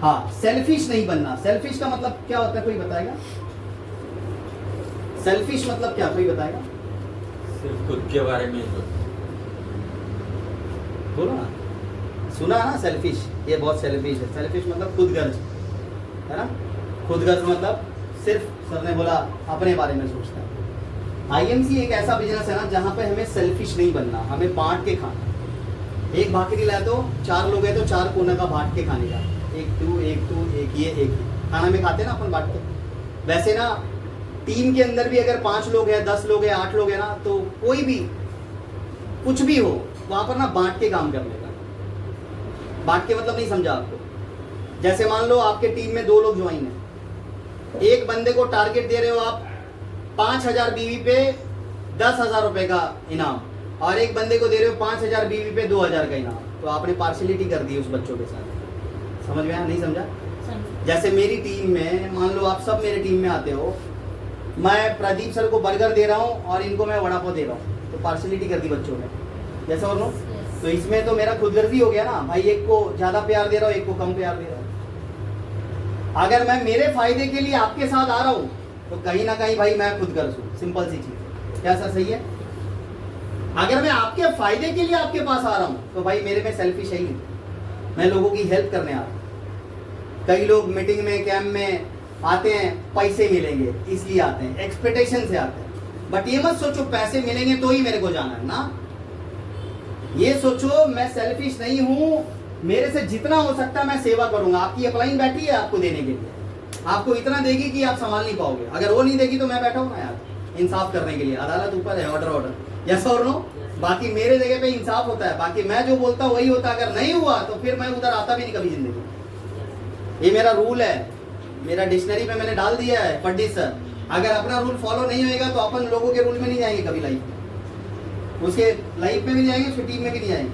हाँ, सेल्फिश नहीं बनना। सेल्फिश का मतलब क्या होता है, कोई बताएगा? सेल्फिश मतलब क्या, कोई बताएगा? सिर्फ खुद के बारे में बोलो ना, सुना ना सेल्फिश, ये बहुत सेल्फिश है। सेल्फिश मतलब खुदगर्ज, है ना? खुदगर्ज मतलब सिर्फ, सर ने बोला, अपने बारे में सोचता है। आईएमसी एक ऐसा बिजनेस है ना जहाँ पे हमें सेल्फिश नहीं बनना, हमें बांट के खाना। एक भाकरी लाए तो 4 लोग हैं तो 4 कोना का बांट के खाने का, एक तू एक ये एक खाना में खाते ना अपन बांट के। वैसे ना टीम के अंदर भी अगर 5 लोग हैं, 10 लोग हैं, 8 लोग हैं ना, तो कोई भी कुछ भी हो वहां पर ना बांट के काम करने का। बांट के मतलब नहीं समझा आपको? जैसे मान लो आपके टीम में 2 लोग ज्वाइन है, एक बंदे को टारगेट दे रहे हो आप 5000 बीवी पे 10,000 रुपए का इनाम, और एक बंदे को दे रहे हो 5000 बीवी पे 2000 का इनाम, तो आपने पार्शियलिटी कर दी उस बच्चों के साथ। समझ में आया, नहीं समझा? जैसे मेरी टीम में मान लो आप सब मेरे टीम में आते हो, मैं प्रदीप सर को बर्गर दे रहा हूँ और इनको मैं वड़ा पाव दे रहा हूँ, तो पार्शियलिटी कर दी बच्चों ने, जैसा और नो? तो इसमें तो मेरा खुदगर्जी हो गया ना भाई, एक को ज्यादा प्यार दे रहा हूँ, एक को कम प्यार दे रहा हूँ। अगर मैं मेरे फायदे के लिए आपके साथ आ रहा हूँ तो कहीं ना कहीं भाई मैं खुदगर्ज हूँ, सिंपल सी चीज। क्या सर, सही है? अगर मैं आपके फायदे के लिए आपके पास आ रहा हूँ तो भाई मेरे में सेल्फिश है ही नहीं, मैं लोगों की हेल्प करने आ रहा हूँ। कई लोग मीटिंग में, कैंप में आते हैं, पैसे मिलेंगे इसलिए आते हैं, एक्सपेक्टेशन से आते हैं। बट ये मत सोचो पैसे मिलेंगे तो ही मेरे को जाना है ना, ये सोचो मैं सेल्फिश नहीं हूँ, मेरे से जितना हो सकता है मैं सेवा करूंगा। आपकी अपलाइन बैठी है आपको देने के लिए, आपको इतना देगी कि आप संभाल नहीं पाओगे, अगर वो नहीं देगी तो मैं बैठा हूँ ना यार इंसाफ करने के लिए। अदालत ऊपर है, ऑर्डर, यस और नो? बाकी मेरे जगह पे इंसाफ होता है, बाकी मैं जो बोलता हूँ वही होता है। अगर नहीं हुआ तो फिर मैं उधर आता भी नहीं कभी जिंदगी। ये मेरा रूल है, मेरा डिक्शनरी में मैंने डाल दिया है, फड्डीस सर। अगर अपना रूल फॉलो नहीं होएगा तो अपन लोगों के रूल में नहीं जाएंगे कभी लाइफ में, उसके लाइफ में नहीं जाएंगे, उसकी टीम में भी नहीं जाएंगे,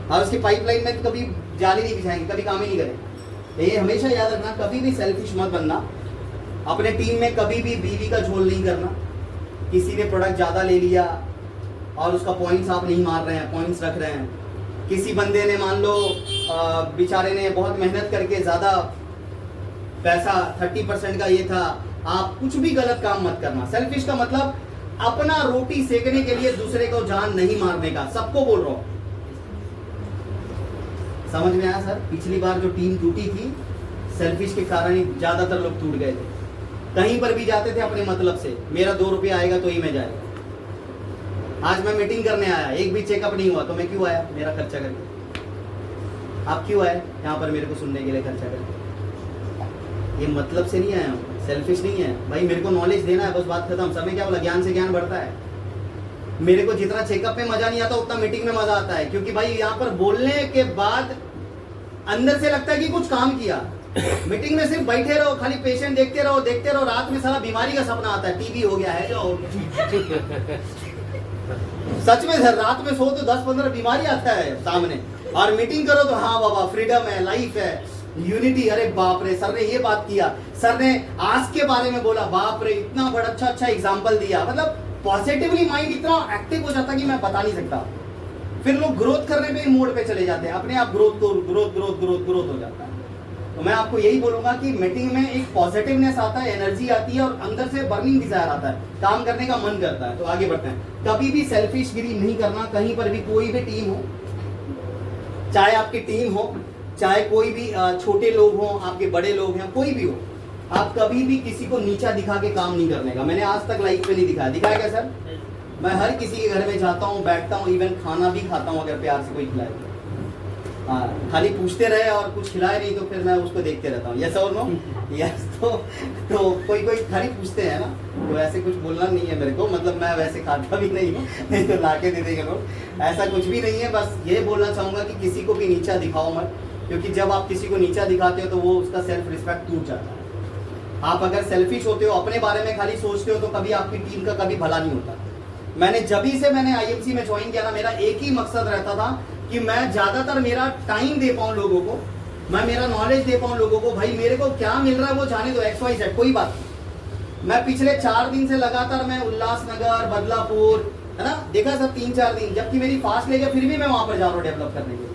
और उसकी पाइपलाइन में तो कभी जाली नहीं बिछाएंगे, कभी काम ही नहीं करेंगे। ये हमेशा याद रखना, कभी भी सेल्फिश मत बनना। अपने टीम में कभी भी बीवी का झोल नहीं करना। किसी ने प्रोडक्ट ज़्यादा ले लिया और उसका पॉइंट्स आप नहीं मार रहे हैं, पॉइंट्स रख रहे हैं। किसी बंदे ने मान लो बेचारे ने बहुत मेहनत करके ज़्यादा पैसा 30% का ये था, आप कुछ भी गलत काम मत करना। सेल्फिश का मतलब अपना रोटी सेकने के लिए दूसरे को जान नहीं मारने का, सबको बोल रहा हूँ। समझ में आया सर? पिछली बार जो टीम टूटी थी सेल्फिश के कारण ही ज्यादातर लोग टूट गए थे। कहीं पर भी जाते थे अपने मतलब से, मेरा 2 रुपया आएगा तो ही मैं जाएगा। आज मैं मीटिंग करने आया, एक भी चेकअप नहीं हुआ तो मैं क्यों आया? मेरा खर्चा करके। आप क्यों आए यहाँ पर मेरे को सुनने के लिए खर्चा करके? ये मतलब से नहीं आया हूँ, सेल्फिश नहीं है भाई, मेरे को नॉलेज देना है, बस बात खत्म। सब में क्या बोला, ज्ञान से ज्ञान बढ़ता है। मेरे को जितना चेकअप में मजा नहीं आता उतना मीटिंग में मजा आता है, क्योंकि भाई यहाँ पर बोलने के बाद अंदर से लगता है कि कुछ काम किया। मीटिंग में सिर्फ बैठे रहो, खाली पेशेंट देखते रहो, रात में सारा बीमारी का सपना आता है, टीबी हो गया है जो सच में सर, रात में सो तो 10-15 बीमारी आता है सामने, और मीटिंग करो तो हाँ बाबा फ्रीडम है, लाइफ है, यूनिटी। अरे बाप रे, सर ने ये बात किया, सर ने आज के बारे में बोला, बाप रे इतना बड़ा अच्छा एग्जाम्पल दिया। मतलब पॉजिटिवली माइंड इतना एक्टिव हो जाता कि मैं बता नहीं सकता। फिर लोग ग्रोथ करने पे मोड पे चले जाते हैं, अपने आप ग्रोथ हो जाता है। तो मैं आपको यही बोलूंगा कि मीटिंग में एक पॉजिटिवनेस आता है, एनर्जी आती है, और अंदर से बर्निंग डिजायर आता है, काम करने का मन करता है। तो आगे बढ़ते हैं। कभी भी सेल्फिश गिरी नहीं करना, कहीं पर भी, कोई भी टीम हो, चाहे आपकी टीम हो, चाहे कोई भी छोटे लोग हों, आपके बड़े लोग हैं, कोई भी हो, आप कभी भी किसी को नीचा दिखा के काम नहीं करने का। मैंने आज तक लाइफ पे नहीं दिखाया क्या सर? मैं हर किसी के घर में जाता हूँ, बैठता हूँ, इवन खाना भी खाता हूँ अगर प्यार से कोई खिलाए। हाँ, खाली पूछते रहे और कुछ खिलाए नहीं तो फिर मैं उसको देखते रहता हूँ, यस और नो? यस। तो कोई खाली पूछते हैं ना, तो ऐसे कुछ बोलना नहीं है मेरे को, मतलब मैं वैसे खाता भी नहीं हूँ, नहीं तो लाके दे देंगे लोग, ऐसा कुछ भी नहीं है। बस ये बोलना चाहूँगा कि किसी को भी नीचा दिखाओ मत, क्योंकि जब आप किसी को नीचा दिखाते हो तो वो उसका सेल्फ रिस्पेक्ट टूट जाता है। आप अगर सेल्फिश होते हो, अपने बारे में खाली सोचते हो, तो कभी आपकी टीम का कभी भला नहीं होता। मैंने आईएमसी में ज्वाइन किया ना, मेरा एक ही मकसद रहता था कि मैं ज्यादातर मेरा टाइम दे पाऊं लोगों को, मैं मेरा नॉलेज दे पाऊं लोगों को। भाई मेरे को क्या मिल रहा है वो जाने दो, XYZ कोई बात नहीं। मैं पिछले 4 दिन से लगातार मैं उल्लासनगर, बदलापुर, है ना, देखा सर 3-4 दिन, जबकि मेरी फास्ट लेके फिर भी मैं वहां पर जा रहा हूँ डेवलप करने के लिए।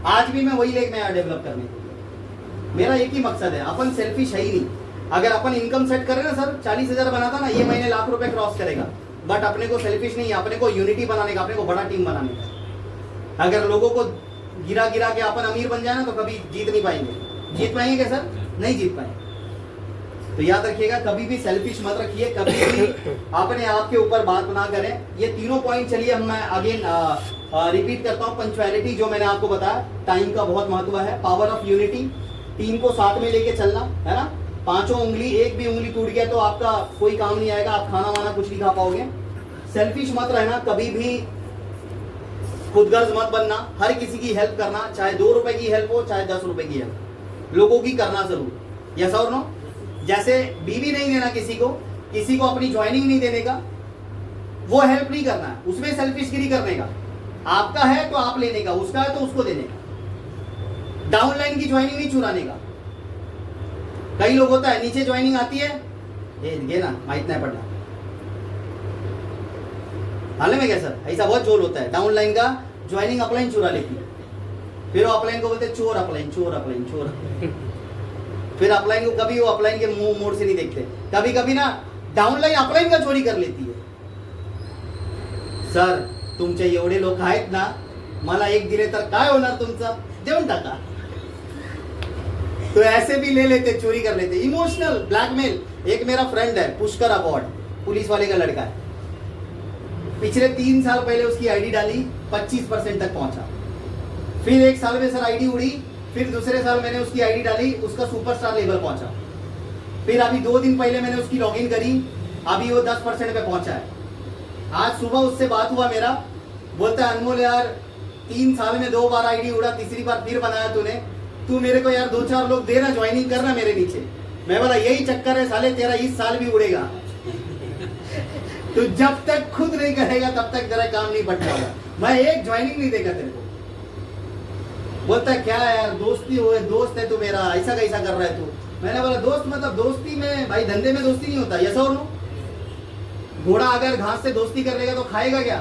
आज भी मैं वही लेके मैं डेवलप करने के लिए। मेरा एक ही मकसद है, अपन सेल्फिश है ही नहीं। अगर अपन इनकम सेट करें ना सर, 40,000 बनाता ना, ये महीने लाख रुपए क्रॉस करेगा, बट अपने को सेल्फिश नहीं है, अपने को यूनिटी बनाने का, अपने को बड़ा टीम बनाने का। अगर लोगों को गिरा गिरा के अपन अमीर बन जाए ना, तो कभी जीत नहीं पाएंगे। जीत पाएंगे क्या सर? नहीं जीत पाएंगे। तो याद रखिएगा, कभी भी सेल्फिश मत रखिए, कभी भी अपने आप के ऊपर बात ना करें। ये तीनों पॉइंट चलिए हम मैं अगेन रिपीट करता हूँ। पंक्चुअलिटी जो मैंने आपको बताया, टाइम का बहुत महत्व है। पावर ऑफ यूनिटी, टीम को साथ में लेके चलना है ना। पांचों उंगली, एक भी उंगली टूट गया तो आपका कोई काम नहीं आएगा, आप खाना वाना कुछ नहीं खा पाओगे। सेल्फिश मत रहना, कभी भी खुदगर्ज मत बनना, हर किसी की हेल्प करना, चाहे 2 रुपए की हेल्प हो चाहे 10 रुपए की हेल्प, लोगों की करना जरूर। यस और नो? जैसे बीवी नहीं देना किसी को अपनी ज्वाइनिंग नहीं देने का, वो हेल्प नहीं करना है, उसमें सेल्फिशगिरी करने का। आपका है तो आप लेने का, उसका है तो उसको देने का। डाउनलाइन की ज्वाइनिंग नहीं चुराने का। कई लोग होता है नीचे ज्वाइनिंग आती है, ये ना माइट नहीं पड़ना हाल में क्या सर, ऐसा बहुत जोर होता है। डाउनलाइन का ज्वाइनिंग अपलाइन चुरा लेती है, फिर वो अपलाइन को बोलते चोर अपलाइन, चोर अपलाइन, चोर अपलाइन। फिर अपलाइन को कभी वो अपलाइन के मुंह मोड़ से नहीं देखते। कभी कभी ना डाउनलाइन अपलाइन का चोरी कर लेती है। सर तुमचे एवढे लोक आहेत ना, मला एक दिले तर काय होणार तुमचं, देऊन टाका। तो ऐसे भी ले लेते, चोरी कर लेते, इमोशनल ब्लैकमेल। एक मेरा फ्रेंड है, पुष्कर अवॉर्ड, पुलिस वाले का लड़का है। पिछले 3 साल पहले उसकी आईडी डाली, 25% तक पहुंचा। फिर 1 साल में सर आईडी उड़ी, फिर दूसरे साल मैंने उसकी आईडी डाली, उसका सुपरस्टार लेवल पहुंचा। फिर अभी 2 दिन पहले मैंने उसकी लॉगिन करी, अभी वो 10% पे पहुंचा है। आज सुबह उससे बात हुआ मेरा, बोलता है अनमोल यार 3 साल में 2 बार आईडी उड़ा, तीसरी बार फिर बनाया तूने, तू मेरे को यार 2-4 लोग देना, ज्वाइनिंग करना मेरे नीचे। मैं बोला यही चक्कर है साले, तेरा इस साल भी उड़ेगा। तो जब तक खुद नहीं करेगा तब तक तेरा काम नहीं बढ़ पाएगा। मैं एक ज्वाइनिंग नहीं देगा तेरे को। बोलता है क्या यार दोस्ती हो, दोस्त है तू मेरा, ऐसा कैसा कर रहा है तू। मैंने बोला दोस्त मतलब दोस्ती में भाई, धंधे में दोस्ती नहीं होता। यस और नो? घोड़ा अगर घास से दोस्ती कर लेगा तो खाएगा क्या?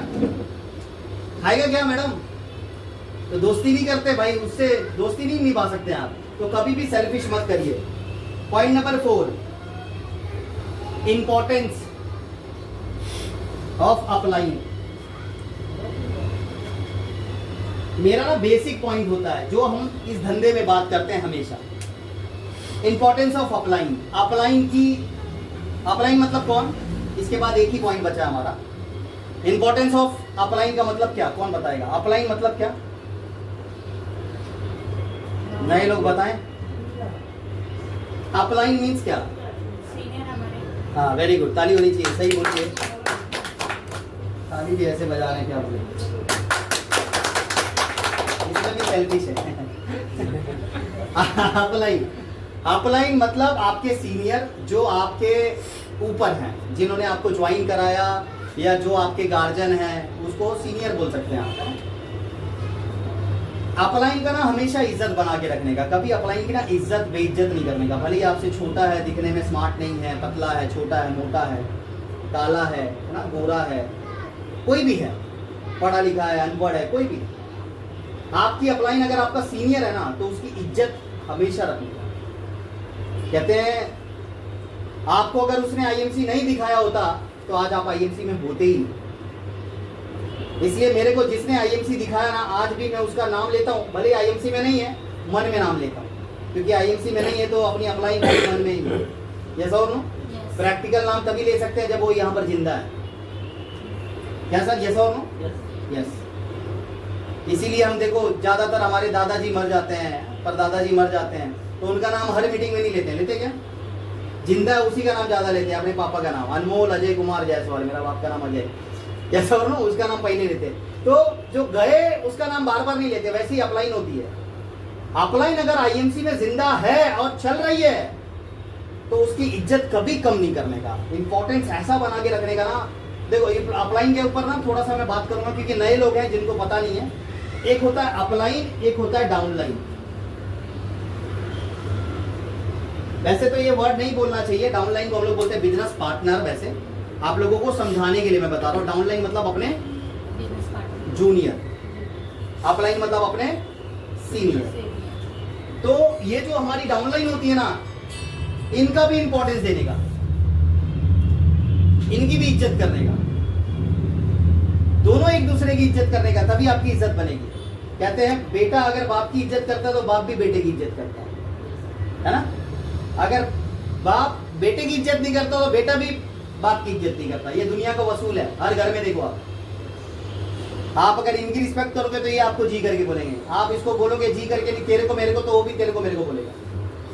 खाएगा क्या मैडम? तो दोस्ती नहीं करते भाई, उससे दोस्ती नहीं निभा सकते आप। तो कभी भी सेल्फिश मत करिए। Point number 4, importance of upline. मेरा ना बेसिक पॉइंट होता है जो हम इस धंधे में बात करते हैं हमेशा, इंपॉर्टेंस ऑफ अपलाइन। अपलाइन मतलब कौन? इसके बाद एक ही पॉइंट बचा है हमारा। इंपॉर्टेंस ऑफ अपलाइन का मतलब क्या, कौन बताएगा? अपलाइन मतलब क्या? नए लोग बताएं। अपलाइन मीन्स क्या? हाँ वेरी गुड, ताली होनी चाहिए, सही बोलिए। ताली भी ऐसे बजा रहे हैं क्या बोले, इसमें भी सेल्फिश है। अपलाइन मतलब आपके सीनियर जो आपके ऊपर हैं, जिन्होंने आपको ज्वाइन कराया या जो आपके गार्जियन हैं, उसको सीनियर बोल सकते हैं आप। अपलाइन का ना हमेशा इज्जत बना के रखने का, कभी अपलाइन की ना इज्जत बेइज्जत नहीं करने का। भले ही आपसे छोटा है, दिखने में स्मार्ट नहीं है, पतला है, छोटा है, मोटा है, काला है ना, गोरा है, कोई भी है, पढ़ा लिखा है, अनपढ़ है, कोई भी, आपकी अपलाइन अगर आपका सीनियर है ना तो उसकी इज्जत हमेशा रखनी है। कहते हैं आपको अगर उसने आईएमसी नहीं दिखाया होता तो आज आप आईएमसी में होते ही नहीं। इसलिए मेरे को जिसने आईएमसी दिखाया ना, आज भी मैं उसका नाम लेता हूँ, भले आईएमसी में नहीं है, मन में नाम लेता हूँ, क्योंकि आईएमसी में नहीं है तो अपनी अपलाइन मन में ही है। यस और नो? प्रैक्टिकल नाम तभी ले सकते हैं जब वो यहाँ पर जिंदा है। क्या सर? यस और नो? यस। इसीलिए हम देखो ज्यादातर हमारे दादाजी मर जाते हैं, परदादाजी मर जाते हैं, तो उनका नाम हर मीटिंग में नहीं लेते क्या? जिंदा है उसी का नाम ज्यादा लेते हैं, अपने पापा का नाम, अनमोल अजय कुमार जायसवाल, मेरा बाप का नाम अजय, जैसा और ना उसका नाम पहले लेते। तो जो गए उसका नाम बार बार नहीं लेते, वैसे ही अपलाइन होती है। अपलाइन अगर आईएमसी में जिंदा है और चल रही है तो उसकी इज्जत कभी कम नहीं करने का, इंपॉर्टेंस ऐसा बना के रखने का ना। देखो अपलाइन के ऊपर ना थोड़ा सा मैं बात करूंगा, क्योंकि नए लोग हैं जिनको पता नहीं है। एक होता है अपलाइन, एक होता है डाउनलाइन। वैसे तो ये वर्ड नहीं बोलना चाहिए, डाउनलाइन को हम लोग बोलते हैं बिजनेस पार्टनर। वैसे आप लोगों को समझाने के लिए मैं बता रहा हूँ, डाउनलाइन मतलब अपने जूनियर, अपलाइन मतलब अपने सीनियर। तो ये जो हमारी डाउनलाइन होती है ना, इनका भी इंपॉर्टेंस देने का, इनकी भी इज्जत करने का, दोनों एक दूसरे की इज्जत करने का, तभी आपकी इज्जत बनेगी। कहते हैं बेटा अगर बाप की इज्जत करता है तो बाप भी बेटे की इज्जत करता है ना। अगर बाप बेटे की इज्जत नहीं करता तो बेटा भी बाप की इज्जत नहीं करता। ये दुनिया का वसूल है, हर घर में देखो आप अगर इनकी रिस्पेक्ट करोगे तो ये आपको जी करके बोलेंगे, आप इसको बोलोगे जी करके नहीं तेरे को मेरे को, तो वो भी तेरे को मेरे को बोलेगा।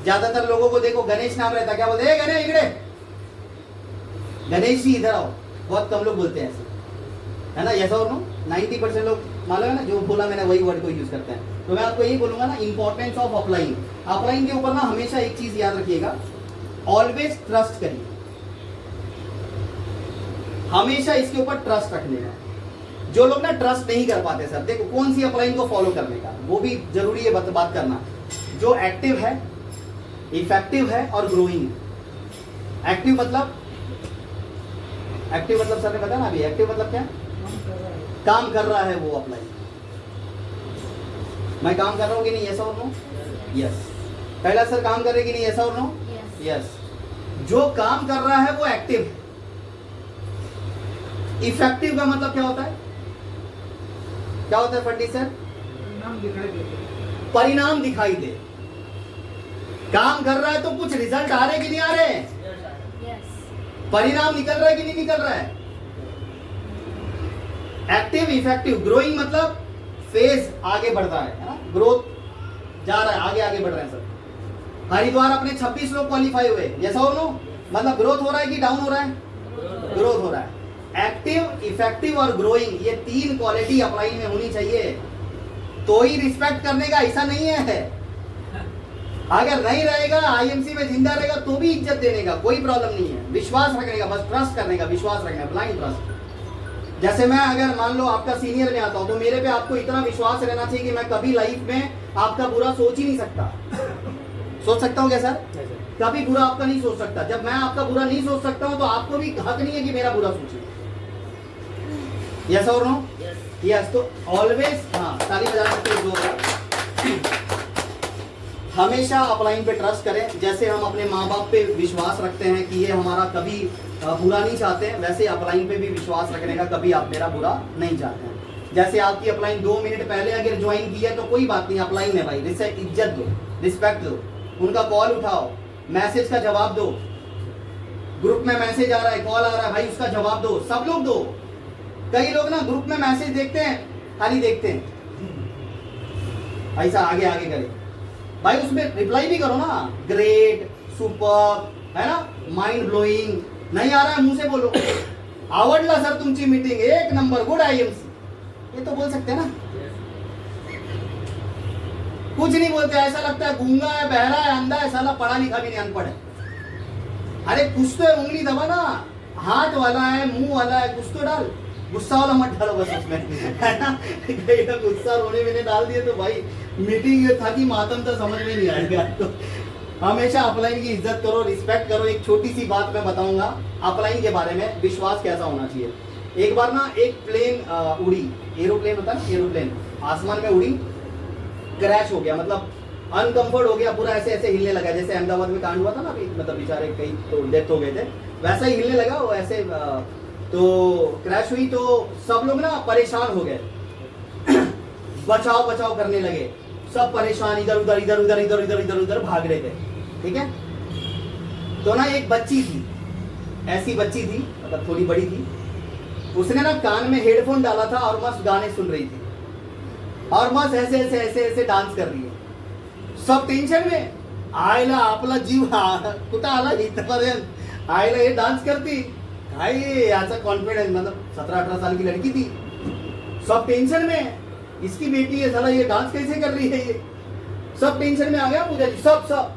ज्यादातर लोगों को देखो गणेश नाम रहता, क्या बोलते हैं गणेश इकड़े, गणेश जी इधर आओ, बहुत कम लोग बोलते हैं ऐसे, है ना। ऐसा और नो 90% लोग मालूम है ना, जो बोला मैंने वही वर्ड को यूज करते हैं। तो मैं आपको यही बोलूंगा ना, इंपॉर्टेंस ऑफ अपलाइंग। अपलाइंग के ऊपर ना हमेशा एक चीज याद रखिएगा, ऑलवेज ट्रस्ट करिए, हमेशा इसके ऊपर ट्रस्ट रखने का। जो लोग ना ट्रस्ट नहीं कर पाते सर, देखो कौन सी अपलाइन को फॉलो करने का, वो भी जरूरी है बात करना। जो एक्टिव है, इफेक्टिव है और ग्रोइंग है। एक्टिव मतलब सर ने बताया ना अभी, एक्टिव मतलब क्या, काम कर रहा है वो अपलाइन। मैं काम कर रहा हूँ कि नहीं, ऐसा और नो, यस। पहला सर काम कर रहे कि नहीं, ऐसा और नो, यस। जो काम कर रहा है वो एक्टिव है। इफेक्टिव का मतलब क्या होता है, क्या होता है फंडी सर, परिणाम दिखाई दे। काम कर रहा है तो कुछ रिजल्ट आ रहे कि नहीं आ रहे हैं, परिणाम निकल रहा है कि नहीं निकल रहा है। एक्टिव, इफेक्टिव, ग्रोइंग मतलब फेज आगे बढ़ रहा है ना, ग्रोथ जा रहा है, आगे आगे बढ़ रहे हैं सर। हरिद्वार अपने 26 लोग क्वालिफाई हुए, जैसा हो नो, मतलब ग्रोथ हो रहा है कि डाउन हो रहा है, ग्रोथ हो रहा है। एक्टिव, इफेक्टिव और ग्रोइंग, ये तीन क्वालिटी अपलाइन में होनी चाहिए, तो ही रिस्पेक्ट करने का, ऐसा नहीं है। अगर नहीं रहेगा, आईएमसी में जिंदा रहेगा तो भी इज्जत देने का कोई प्रॉब्लम नहीं है। विश्वास रखने का, बस ट्रस्ट करने का, विश्वास रखना, ब्लाइंड ट्रस्ट। जैसे मैं अगर मान लो आपका सीनियर में आता हूं तो मेरे पे आपको इतना विश्वास रहना चाहिए कि मैं कभी लाइफ में आपका बुरा सोच ही नहीं सकता। सोच सकता हूं क्या सर, कभी बुरा आपका नहीं सोच सकता। जब मैं आपका बुरा नहीं सोच सकता हूं तो आपको भी हक नहीं है कि मेरा बुरा सोचे। यस और नो, यस। तो ऑलवेज, हाँ ताली बजा सकते हो जोर, हमेशा अपलाइन पे ट्रस्ट करें। जैसे हम अपने माँ बाप पे विश्वास रखते हैं कि ये हमारा कभी बुरा नहीं चाहते हैं, वैसे अपलाइन पे भी विश्वास रखने का, कभी आप मेरा बुरा नहीं चाहते हैं। जैसे आपकी अपलाइन 2 मिनट पहले अगर ज्वाइन की है तो कोई बात नहीं, अपलाइन है भाई, इज्जत दो, रिस्पेक्ट दो, उनका कॉल उठाओ, मैसेज का जवाब दो। ग्रुप में मैसेज आ रहा है, कॉल आ रहा है, भाई उसका जवाब दो, सब लोग दो। कई लोग ना ग्रुप में मैसेज देखते हैं, खाली देखते हैं, ऐसा आगे आगे करें भाई, उसमें रिप्लाई भी करो ना, ग्रेट, सुपर, है ना, माइंड ब्लोइंग। नहीं आ रहा है मुंह से बोलो, आवडला सर तुमची मीटिंग, 1 नंबर, गुड आईएमसी, ये तो बोल सकते हैं ना। कुछ नहीं बोलते, ऐसा लगता है गूंगा है, बहरा है, अंधा है, साला पढ़ा लिखा भी नहीं, अनपढ़ है। अरे कुछ तो है, उंगली दबा ना, हाथ वाला है, मुंह वाला है, कुछ तो डाल। गुस्सा वाला मत डालो बस उसमें, है ना। कहीं का गुस्सा रोने मैंने डाल दिए तो भाई मीटिंग था कि मातम तो समझ में नहीं आएगा। तो हमेशा अपलाइन की इज्जत करो, रिस्पेक्ट करो। एक छोटी सी बात मैं बताऊंगा अपलाइन के बारे में, विश्वास कैसा होना चाहिए। एक बार ना एक प्लेन उड़ी, एरोप्लेन होता है ना, एरोप्लेन आसमान में उड़ी, क्रैश हो गया, मतलब अनकंफर्ट हो गया, पूरा ऐसे ऐसे हिलने लगा, जैसे अहमदाबाद में कांड हुआ था ना अभी, मतलब बेचारे कई तो डेथ हो गए थे, वैसा ही हिलने लगा वो ऐसे। तो क्रैश हुई तो सब लोग ना परेशान हो गए, बचाव बचाव करने लगे, सब परेशान, इधर उधर इधर उधर इधर इधर इधर उधर भाग रहे थे, ठीक है। तो ना एक बच्ची थी, ऐसी बच्ची थी, मतलब थोड़ी बड़ी थी, उसने ना कान में हेडफोन डाला था और मस्त गाने सुन रही थी, और मस्त ऐसे ऐसे ऐसे ऐसे डांस कर रही है। सब टेन्शन में, आयला आपला जीव कुठं आला इथपर्यंत, आयला हे डांस करती भाई, याचा कॉन्फिडेंस, मतलब 17-18 साल की लड़की थी। सब टेंशन में, इसकी बेटी है, साला ये डांस कैसे कर रही है, ये सब टेंशन में आ गया पूजा जी, सब।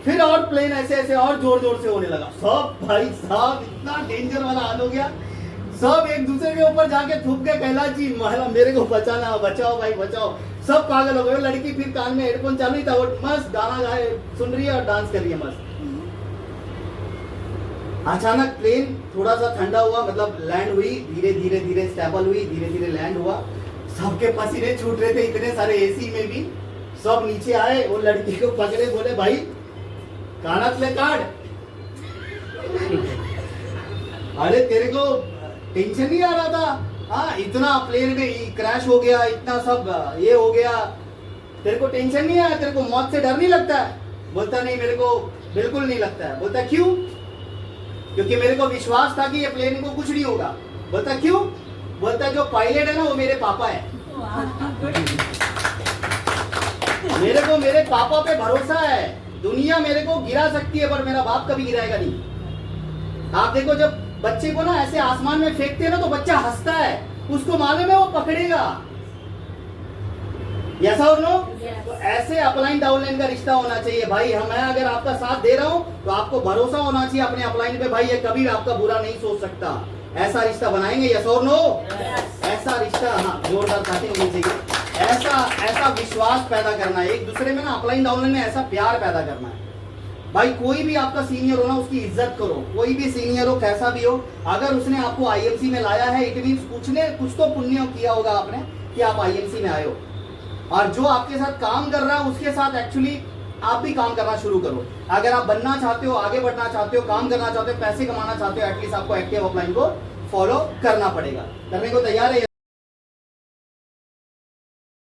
फिर और प्लेन ऐसे ऐसे और जोर जोर से होने लगा, सब भाई साहब इतना डेंजर वाला हाल हो गया, सब एक दूसरे के ऊपर जाके थूक गए, कैलाश जी महिला मेरे को बचाना, बचाओ भाई बचाओ, सब पागल हो गए। लड़की फिर कान में हेडफोन चालू ही था, वो मस्त गाना गाए सुन रही है और डांस कर रही है मस्त। अचानक प्लेन थोड़ा सा ठंडा हुआ, मतलब लैंड हुई, धीरे धीरे धीरे स्टेबल हुई, धीरे धीरे लैंड हुआ, सबके पसीने छूट रहे थे, इतने सारे एसी में भी सब नीचे आए, वो लड़की को पकड़े, बोले भाई कानतले काट। अरे तेरे को टेंशन नहीं आ रहा था? हाँ, इतना प्लेन में क्रैश हो गया, इतना सब ये हो गया, तेरे को टेंशन नहीं आया? तेरे को मौत से डर नहीं लगता है? बोलता नहीं, मेरे को बिल्कुल नहीं लगता है। बोलता क्यों? क्योंकि मेरे को विश्वास था कि ये प्लेन को कुछ नहीं होगा। बोलता क्यों? बोलता जो पायलट है ना वो मेरे पापा है, मेरे को मेरे पापा पे भरोसा है। दुनिया मेरे को गिरा सकती है पर मेरा बाप कभी गिराएगा नहीं। आप देखो, जब बच्चे को ना ऐसे आसमान में फेंकते हैं ना तो बच्चा हंसता है, उसको मालूम है वो पकड़ेगा। यस और नो? तो ऐसे अपलाइन डाउनलाइन का रिश्ता होना चाहिए भाई। मैं अगर आपका साथ दे रहा हूं तो आपको भरोसा होना चाहिए अपने अपलाइन पे, भाई ये कभी आपका बुरा नहीं सोच सकता। ऐसा रिश्ता बनाएंगे? यस और नो? ऐसा रिश्ता, हाँ जोरदार ताली होनी चाहिए। ऐसा विश्वास पैदा करना है एक दूसरे में ना, अपलाइन डाउनलाइन में ऐसा प्यार पैदा करना है। भाई कोई भी आपका सीनियर हो ना, उसकी इज्जत करो। कोई भी सीनियर हो, कैसा भी हो, अगर उसने आपको आईएमसी में लाया है, इट मींस कुछ तो पुण्य किया होगा आपने कि आप आईएमसी में आए हो। और जो आपके साथ काम कर रहा है उसके साथ एक्चुअली आप भी काम करना शुरू करो। अगर आप बनना चाहते हो, आगे बढ़ना चाहते हो, काम करना चाहते हो, पैसे कमाना चाहते हो, एटलीस्ट आपको एक्टिव अपलाइन को फॉलो करना पड़ेगा। करने को तैयार है?